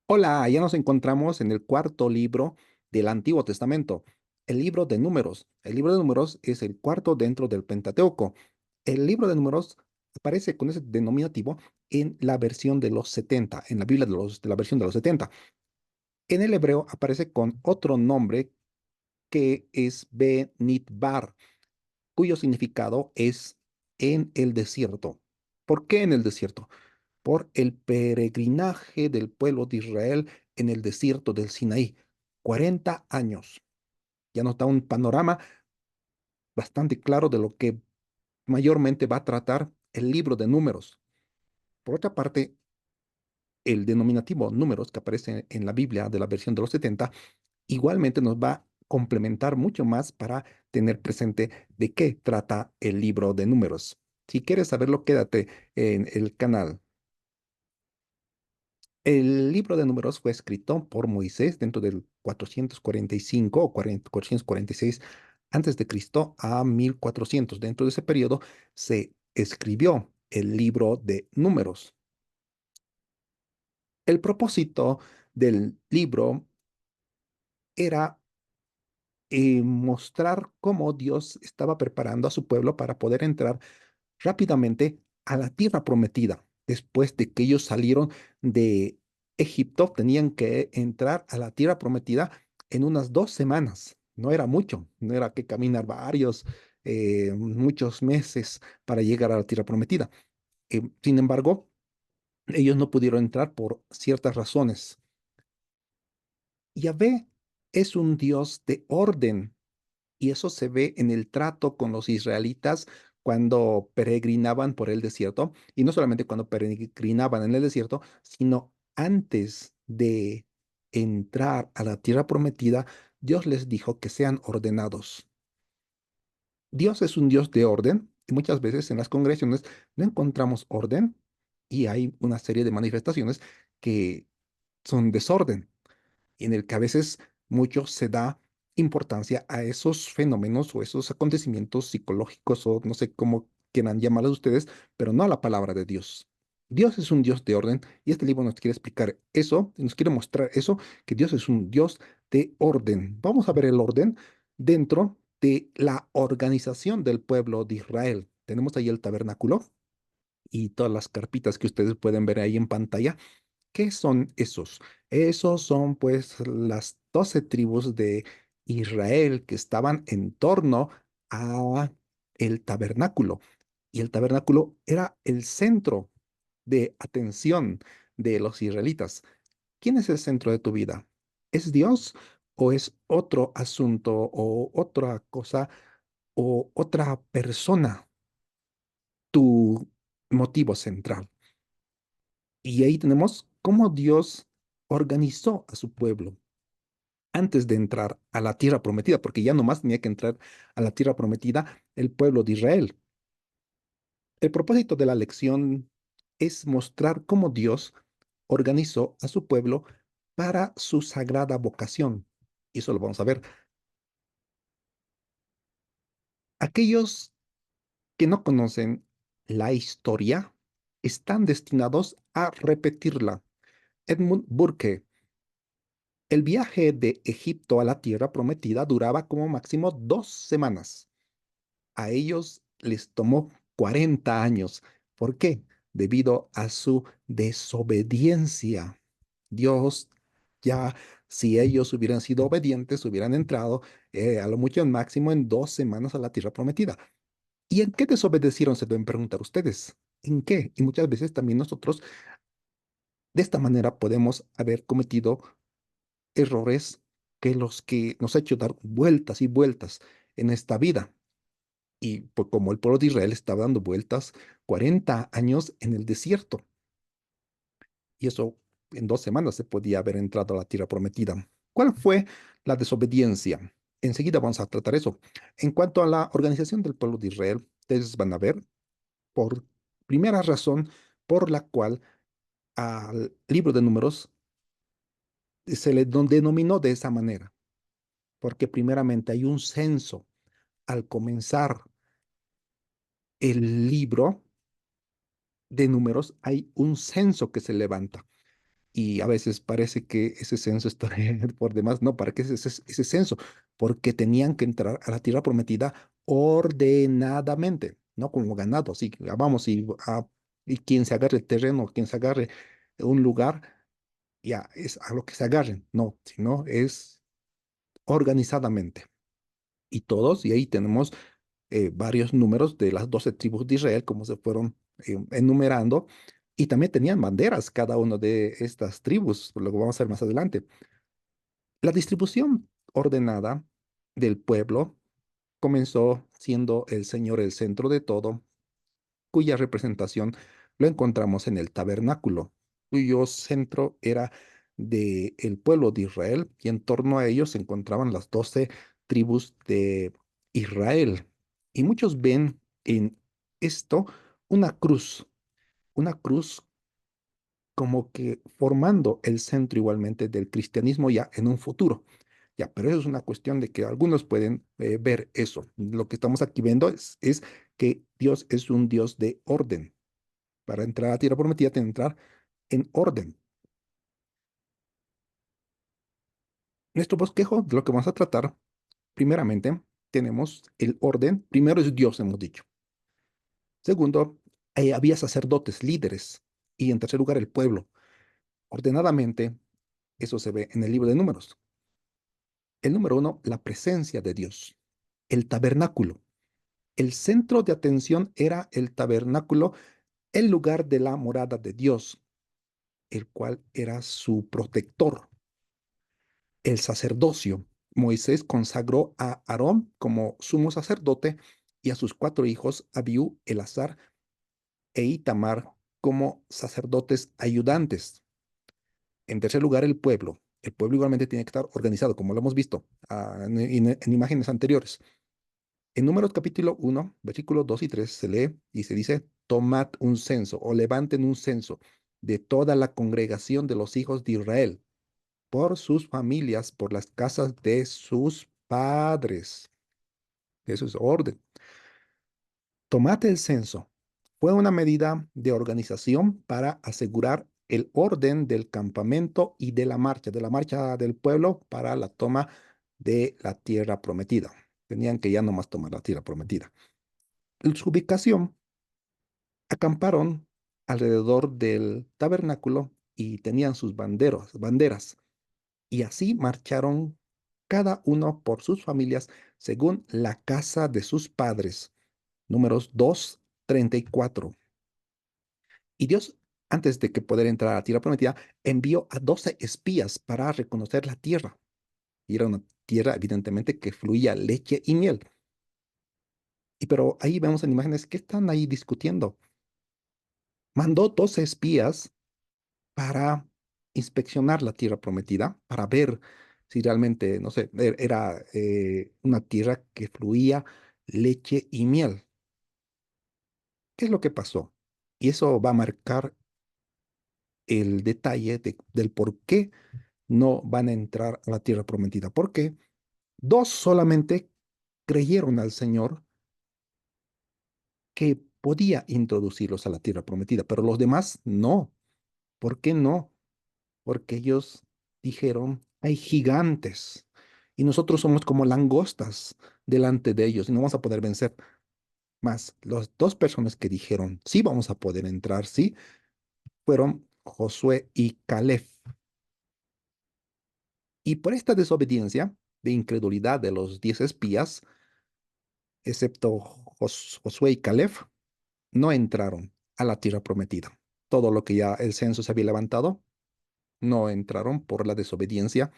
Hola, ya nos encontramos en el cuarto libro del Antiguo Testamento, el libro de Números. El libro de Números es el cuarto dentro del Pentateuco. El libro de Números aparece con ese denominativo en la versión de los 70, en la Biblia de la versión de los 70. En el hebreo aparece con otro nombre que es Benidbar, cuyo significado es en el desierto. ¿Por qué en el desierto? Por el peregrinaje del pueblo de Israel en el desierto del Sinaí. 40 años. Ya nos da un panorama bastante claro de lo que mayormente va a tratar el libro de Números. Por otra parte, el denominativo números que aparece en la Biblia de la versión de los 70 igualmente nos va a complementar mucho más para tener presente de qué trata el libro de Números. Si quieres saberlo, quédate en el canal. El libro de Números fue escrito por Moisés dentro del 445 o 446 antes de Cristo a 1400. Dentro de ese periodo se escribió el libro de Números. El propósito del libro era mostrar cómo Dios estaba preparando a su pueblo para poder entrar rápidamente a la tierra prometida. Después de que ellos salieron de Egipto, tenían que entrar a la tierra prometida en unas 2 semanas. No era mucho, no era que caminar muchos meses para llegar a la tierra prometida. Sin embargo, ellos no pudieron entrar por ciertas razones. Yahvé es un Dios de orden. Y eso se ve en el trato con los israelitas cuando peregrinaban por el desierto. Y no solamente cuando peregrinaban en el desierto, sino antes de entrar a la tierra prometida, Dios les dijo que sean ordenados. Dios es un Dios de orden y muchas veces en las congregaciones no encontramos orden y hay una serie de manifestaciones que son desorden y en el que a veces mucho se da importancia a esos fenómenos o esos acontecimientos psicológicos o no sé cómo quieran llamarlos ustedes, pero no a la palabra de Dios. Dios es un Dios de orden y este libro nos quiere explicar eso, nos quiere mostrar eso, que Dios es un Dios de orden. Vamos a ver el orden dentro de la organización del pueblo de Israel. Tenemos ahí el tabernáculo y todas las carpitas que ustedes pueden ver ahí en pantalla. ¿Qué son esos? Esos son pues las 12 tribus de Israel que estaban en torno a el tabernáculo. Y el tabernáculo era el centro de atención de los israelitas. ¿Quién es el centro de tu vida? ¿Es Dios o es otro asunto o otra cosa o otra persona tu motivo central? Y ahí tenemos cómo Dios organizó a su pueblo antes de entrar a la tierra prometida, porque ya nomás tenía que entrar a la tierra prometida el pueblo de Israel. El propósito de la lección es mostrar cómo Dios organizó a su pueblo para su sagrada vocación. Y eso lo vamos a ver. Aquellos que no conocen la historia están destinados a repetirla. Edmund Burke. El viaje de Egipto a la tierra prometida duraba como máximo 2 semanas. A ellos les tomó 40 años. ¿Por qué? Debido a su desobediencia. Dios ya, si ellos hubieran sido obedientes, hubieran entrado a lo mucho en máximo en 2 semanas a la tierra prometida. ¿Y en qué desobedecieron? Se deben preguntar ustedes. ¿En qué? Y muchas veces también nosotros de esta manera podemos haber cometido errores que los que nos ha hecho dar vueltas y vueltas en esta vida. Y pues como el pueblo de Israel estaba dando vueltas 40 años en el desierto, y eso en 2 semanas se podía haber entrado a la tierra prometida. ¿Cuál fue la desobediencia? Enseguida vamos a tratar eso. En cuanto a la organización del pueblo de Israel, ustedes van a ver por primera razón por la cual al libro de Números se le denominó de esa manera, porque primeramente hay un censo al comenzar el libro de Números, hay un censo que se levanta. Y a veces parece que ese censo está por demás. No, ¿para qué ese censo? Porque tenían que entrar a la tierra prometida ordenadamente, no como ganado. Así que vamos, y quien se agarre el terreno, quien se agarre un lugar, ya es a lo que se agarren. No, sino es organizadamente. Y todos, y ahí tenemos varios números de las 12 tribus de Israel, como se fueron enumerando, y también tenían banderas cada una de estas tribus, lo que vamos a ver más adelante. La distribución ordenada del pueblo comenzó siendo el Señor el centro de todo, cuya representación lo encontramos en el tabernáculo, cuyo centro era de el pueblo de Israel, y en torno a ellos se encontraban las 12 tribus de Israel. Y muchos ven en esto una cruz como que formando el centro igualmente del cristianismo ya en un futuro. Ya, pero eso es una cuestión de que algunos pueden ver eso. Lo que estamos aquí viendo es que Dios es un Dios de orden. Para entrar a tierra prometida, tiene que entrar en orden. Nuestro bosquejo de lo que vamos a tratar, primeramente, tenemos el orden. Primero es Dios, hemos dicho. Segundo, había sacerdotes, líderes. Y en tercer lugar, el pueblo. Ordenadamente, eso se ve en el libro de Números. El número uno, la presencia de Dios. El tabernáculo. El centro de atención era el tabernáculo, el lugar de la morada de Dios, el cual era su protector. El sacerdocio. Moisés consagró a Aarón como sumo sacerdote y a sus cuatro hijos, Abiú, Elazar e Itamar, como sacerdotes ayudantes. En tercer lugar, el pueblo. El pueblo igualmente tiene que estar organizado, como lo hemos visto en imágenes anteriores. En Números capítulo 1, versículos 2 y 3 se lee y se dice, tomad un censo o levanten un censo de toda la congregación de los hijos de Israel por sus familias, por las casas de sus padres. Eso es orden. Tomate el censo. Fue una medida de organización para asegurar el orden del campamento y de la marcha del pueblo para la toma de la tierra prometida. Tenían que ya nomás tomar la tierra prometida. Su ubicación, acamparon alrededor del tabernáculo y tenían sus banderas, y así marcharon cada uno por sus familias según la casa de sus padres. Números 2:34. Y Dios, antes de que poder entrar a la tierra prometida, envió a 12 espías para reconocer la tierra. Y era una tierra, evidentemente, que fluía leche y miel. Y pero ahí vemos en imágenes que están ahí discutiendo. Mandó 12 espías para inspeccionar la tierra prometida, para ver si realmente, no sé, era una tierra que fluía leche y miel. ¿Qué es lo que pasó? Y eso va a marcar el detalle del por qué no van a entrar a la tierra prometida. Porque dos solamente creyeron al Señor que podía introducirlos a la tierra prometida, pero los demás no. ¿Por qué no? Porque ellos dijeron, hay gigantes y nosotros somos como langostas delante de ellos y no vamos a poder vencer. Más, las dos personas que dijeron, sí vamos a poder entrar, sí, fueron Josué y Caleb. Y por esta desobediencia, de incredulidad de los 10 espías, excepto Josué y Caleb, no entraron a la tierra prometida. Todo lo que ya el censo se había levantado, no entraron por la desobediencia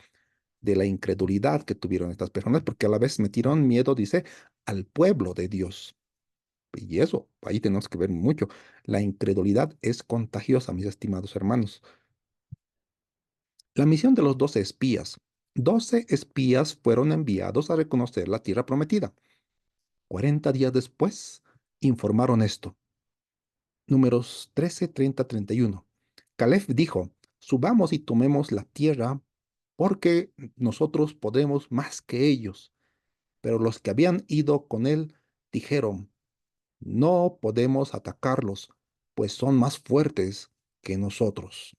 de la incredulidad que tuvieron estas personas, porque a la vez metieron miedo, dice, al pueblo de Dios. Y eso, ahí tenemos que ver mucho. La incredulidad es contagiosa, mis estimados hermanos. La misión de los 12 espías. 12 espías fueron enviados a reconocer la tierra prometida. 40 días después, informaron esto. Números 13, 30, 31. Caleb dijo, subamos y tomemos la tierra porque nosotros podemos más que ellos. Pero los que habían ido con él dijeron, no podemos atacarlos, pues son más fuertes que nosotros.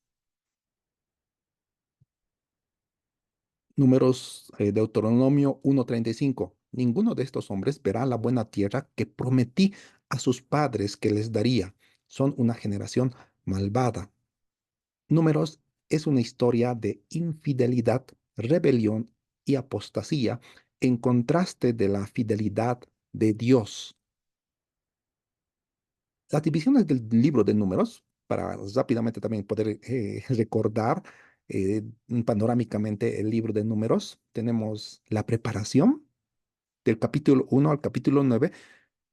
Números, Deuteronomio 1:35. Ninguno de estos hombres verá la buena tierra que prometí a sus padres que les daría. Son una generación malvada. Números es una historia de infidelidad, rebelión y apostasía en contraste de la fidelidad de Dios. Las divisiones del libro de Números, para rápidamente también poder recordar panorámicamente el libro de Números, tenemos la preparación del capítulo 1 al capítulo 9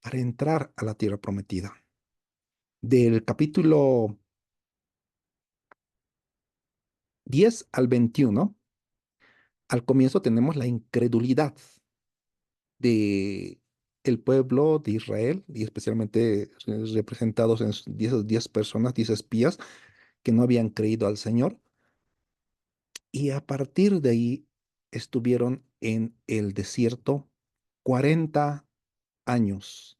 para entrar a la tierra prometida. Del capítulo 10 al 21, al comienzo tenemos la incredulidad de el pueblo de Israel y especialmente representados en 10 personas, 10 espías que no habían creído al Señor. Y a partir de ahí estuvieron en el desierto 40 años.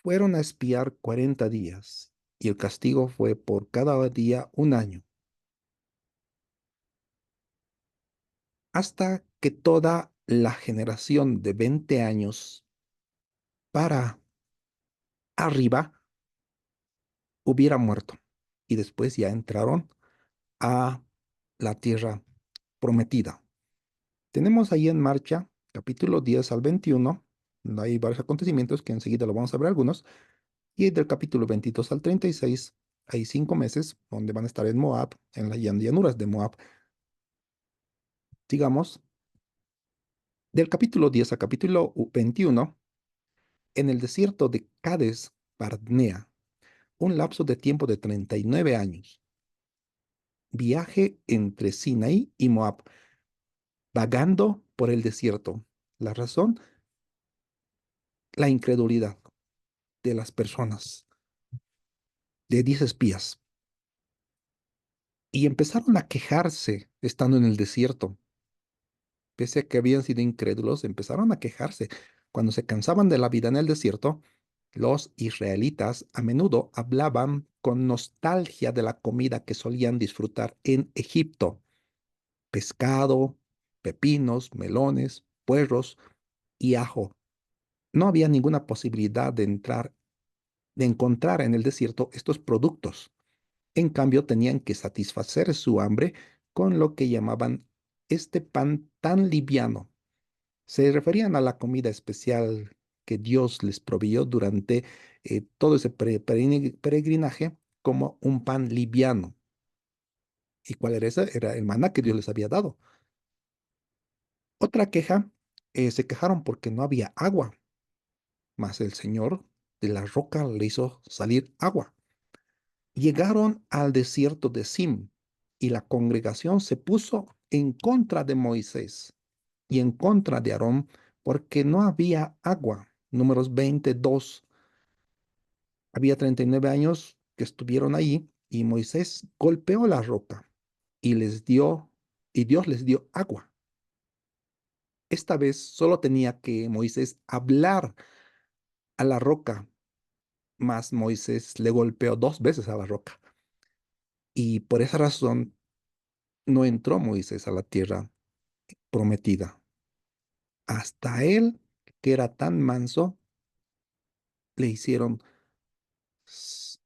Fueron a espiar 40 días y el castigo fue por cada día un año, hasta que toda la generación de 20 años para arriba hubiera muerto. Y después ya entraron a la tierra prometida. Tenemos ahí en marcha capítulo 10 al 21. Hay varios acontecimientos que enseguida lo vamos a ver algunos. Y del capítulo 22 al 36 hay 5 meses donde van a estar en Moab, en las llanuras de Moab. Digamos, del capítulo 10 al capítulo 21, en el desierto de Cades Barnea, un lapso de tiempo de 39 años. Viaje entre Sinaí y Moab, vagando por el desierto. La razón, la incredulidad de las personas, de 10 espías. Y empezaron a quejarse estando en el desierto. Pese a que habían sido incrédulos, empezaron a quejarse. Cuando se cansaban de la vida en el desierto, los israelitas a menudo hablaban con nostalgia de la comida que solían disfrutar en Egipto: pescado, pepinos, melones, puerros y ajo. No había ninguna posibilidad de encontrar en el desierto estos productos. En cambio, tenían que satisfacer su hambre con lo que llamaban este pan tan liviano. Se referían a la comida especial que Dios les proveyó durante todo ese peregrinaje como un pan liviano. ¿Y cuál era ese? Era el maná que Dios les había dado. Otra queja, se quejaron porque no había agua, mas el Señor de la roca le hizo salir agua. Llegaron al desierto de Sim y la congregación se puso en contra de Moisés y en contra de Aarón porque no había agua. Números 22. Había 39 años que estuvieron ahí y Moisés golpeó la roca y y Dios les dio agua. Esta vez solo tenía que Moisés hablar a la roca, mas Moisés le golpeó 2 veces a la roca. Y por esa razón no entró Moisés a la tierra prometida. Hasta él, que era tan manso, le hicieron s-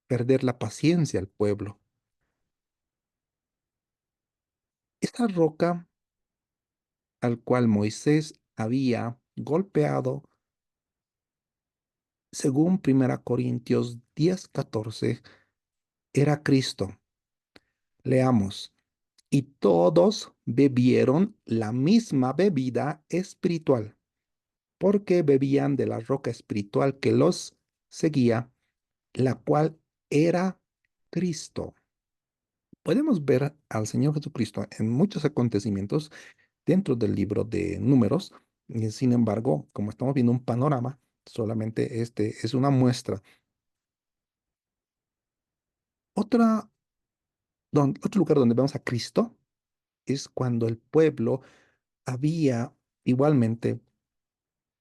perder la paciencia al pueblo. Esta roca al cual Moisés había golpeado, según 1 Corintios 10:14, era Cristo. Leamos. Y todos bebieron la misma bebida espiritual, porque bebían de la roca espiritual que los seguía, la cual era Cristo. Podemos ver al Señor Jesucristo en muchos acontecimientos dentro del libro de Números. Y sin embargo, como estamos viendo un panorama, solamente este es una muestra. Otro lugar donde vemos a Cristo es cuando el pueblo había igualmente,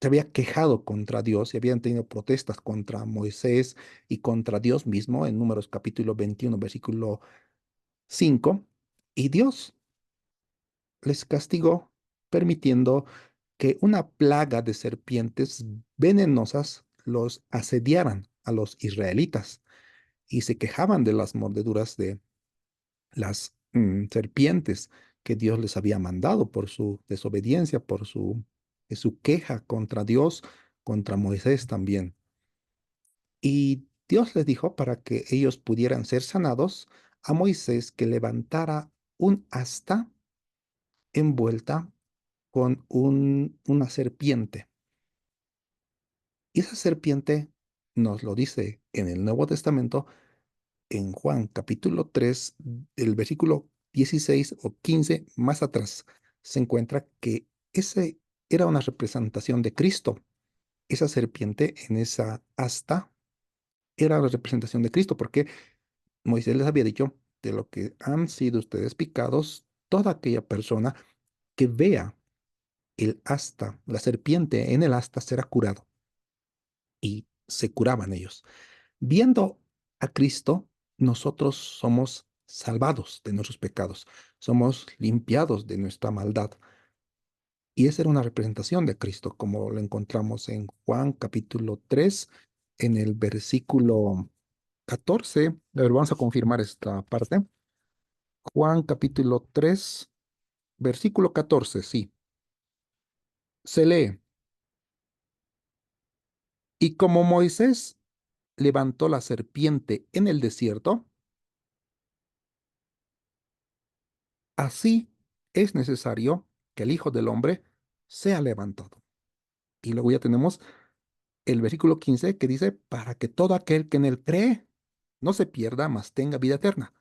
se había quejado contra Dios y habían tenido protestas contra Moisés y contra Dios mismo en Números capítulo 21, versículo 5. Y Dios les castigó permitiendo que una plaga de serpientes venenosas los asediaran a los israelitas y se quejaban de las mordeduras de las serpientes que Dios les había mandado por su desobediencia, por su queja contra Dios, contra Moisés también. Y Dios les dijo para que ellos pudieran ser sanados a Moisés que levantara un asta envuelta con una serpiente. Y esa serpiente nos lo dice en el Nuevo Testamento, en Juan capítulo 3 el versículo 16 o 15 más atrás, se encuentra que ese era una representación de Cristo. Esa serpiente en esa asta era la representación de Cristo, porque Moisés les había dicho, de lo que han sido ustedes picados, toda aquella persona que vea el asta, la serpiente en el asta será curado. Y se curaban ellos. Viendo a Cristo, nosotros somos salvados de nuestros pecados, somos limpiados de nuestra maldad. Y esa era una representación de Cristo, como lo encontramos en Juan capítulo 3 en el versículo 14. A ver, vamos a confirmar esta parte. Juan capítulo 3 versículo 14, sí. Se lee, y como Moisés levantó la serpiente en el desierto, así es necesario que el Hijo del Hombre sea levantado. Y luego ya tenemos el versículo 15 que dice, para que todo aquel que en él cree no se pierda, mas tenga vida eterna.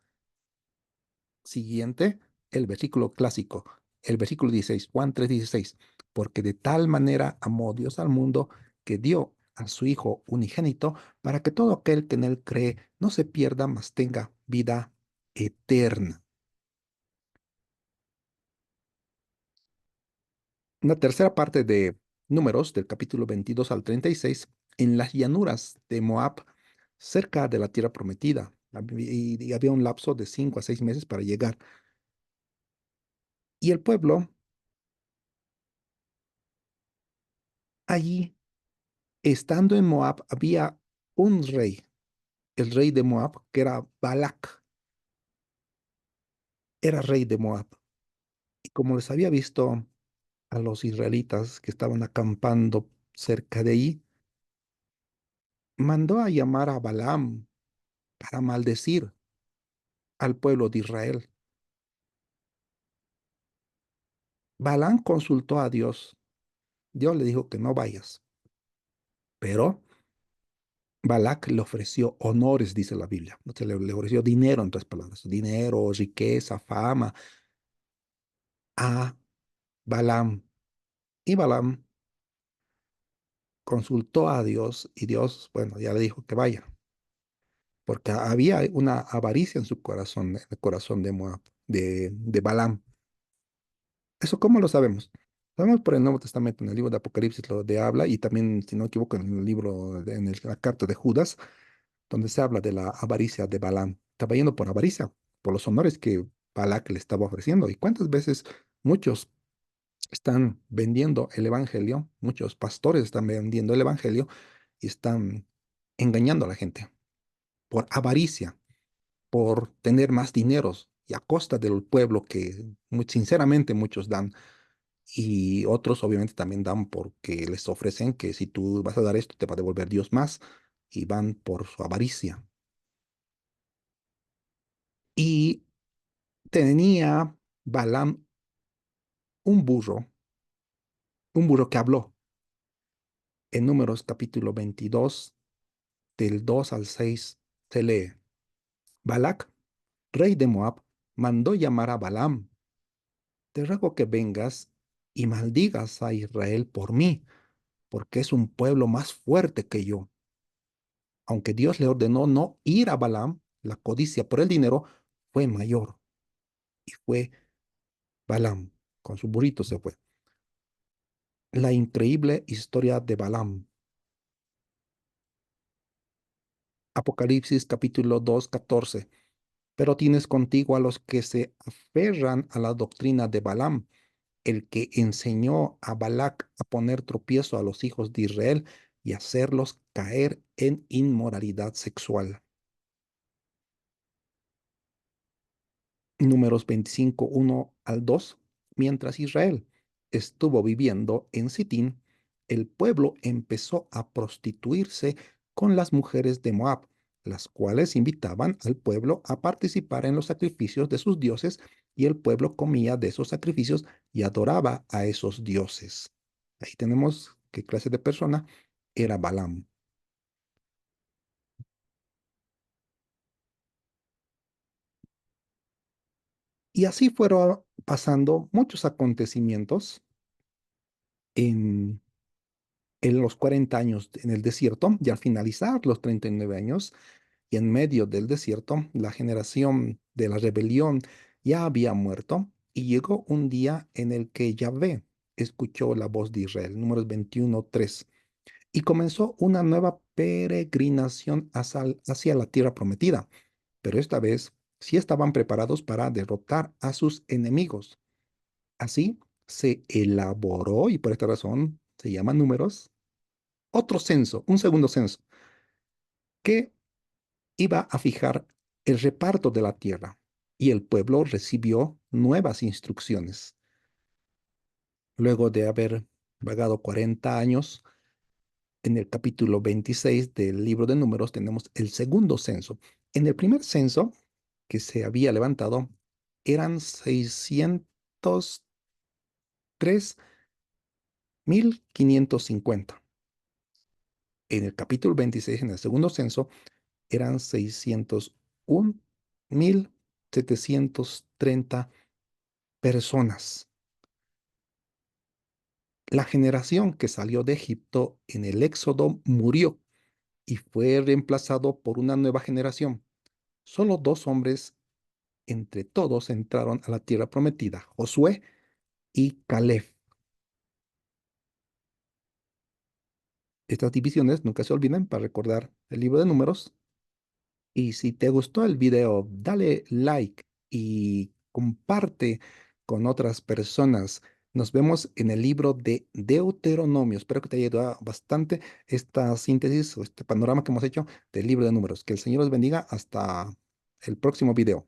Siguiente, el versículo clásico, el versículo 16, Juan 3:16, porque de tal manera amó Dios al mundo que dio a su Hijo unigénito para que todo aquel que en él cree no se pierda, mas tenga vida eterna. Una tercera parte de Números, del capítulo 22 al 36, en las llanuras de Moab, cerca de la tierra prometida. Y había un lapso de 5 a 6 meses para llegar. Y el pueblo, allí, estando en Moab, había un rey, el rey de Moab, que era Balac, era rey de Moab. Y como les había visto a los israelitas que estaban acampando cerca de ahí, mandó a llamar a Balaam para maldecir al pueblo de Israel. Balaam consultó a Dios. Dios le dijo que no vayas, pero Balac le ofreció honores, dice la Biblia. O sea, le ofreció dinero, en otras palabras, dinero, riqueza, fama a Balaam. Y Balaam consultó a Dios y Dios, bueno, ya le dijo que vaya, porque había una avaricia en su corazón, en el corazón de Moab, de Balaam. ¿Eso cómo lo sabemos? Sabemos por el Nuevo Testamento, en el libro de Apocalipsis lo de habla, y también, si no me equivoco, en el libro, la carta de Judas, donde se habla de la avaricia de Balaam. Estaba yendo por avaricia, por los honores que Balac le estaba ofreciendo. ¿Y cuántas veces muchos están vendiendo el evangelio? Muchos pastores están vendiendo el evangelio y están engañando a la gente por avaricia, por tener más dineros y a costa del pueblo que muy sinceramente muchos dan. Y otros obviamente también dan porque les ofrecen que si tú vas a dar esto, te va a devolver Dios más, y van por su avaricia. Y tenía Balaam un burro que habló. En Números capítulo 22, del 2 al 6, se lee, Balac, rey de Moab, mandó llamar a Balaam, te ruego que vengas y maldigas a Israel por mí, porque es un pueblo más fuerte que yo. Aunque Dios le ordenó no ir a Balaam, la codicia por el dinero fue mayor. Y fue Balaam, con su burrito se fue. La increíble historia de Balaam. Apocalipsis capítulo 2 14. Pero tienes contigo a los que se aferran a la doctrina de Balaam, el que enseñó a Balac a poner tropiezo a los hijos de Israel y hacerlos caer en inmoralidad sexual. Números 25, 1 al 2. Mientras Israel estuvo viviendo en Sitín, el pueblo empezó a prostituirse con las mujeres de Moab, las cuales invitaban al pueblo a participar en los sacrificios de sus dioses, y el pueblo comía de esos sacrificios y adoraba a esos dioses. Ahí tenemos qué clase de persona era Balaam. Y así fueron pasando muchos acontecimientos en los 40 años en el desierto, y al finalizar los 39 años, y en medio del desierto, la generación de la rebelión ya había muerto, y llegó un día en el que Yahvé escuchó la voz de Israel, números 21:3, y comenzó una nueva peregrinación hacia la tierra prometida, pero esta vez sí estaban preparados para derrotar a sus enemigos. Así se elaboró, y por esta razón se llama números, otro censo, un segundo censo, que iba a fijar el reparto de la tierra, y el pueblo recibió nuevas instrucciones. Luego de haber vagado 40 años, en el capítulo 26 del libro de Números tenemos el segundo censo. En el primer censo que se había levantado eran 603.550. En el capítulo 26, en el segundo censo, eran 601.730 personas. La generación que salió de Egipto en el Éxodo murió y fue reemplazado por una nueva generación. Solo dos hombres entre todos entraron a la tierra prometida, Josué y Caleb. Estas divisiones nunca se olviden para recordar el libro de Números. Y si te gustó el video, dale like y comparte con otras personas. Nos vemos en el libro de Deuteronomio. Espero que te haya ayudado bastante esta síntesis o este panorama que hemos hecho del libro de Números. Que el Señor los bendiga. Hasta el próximo video.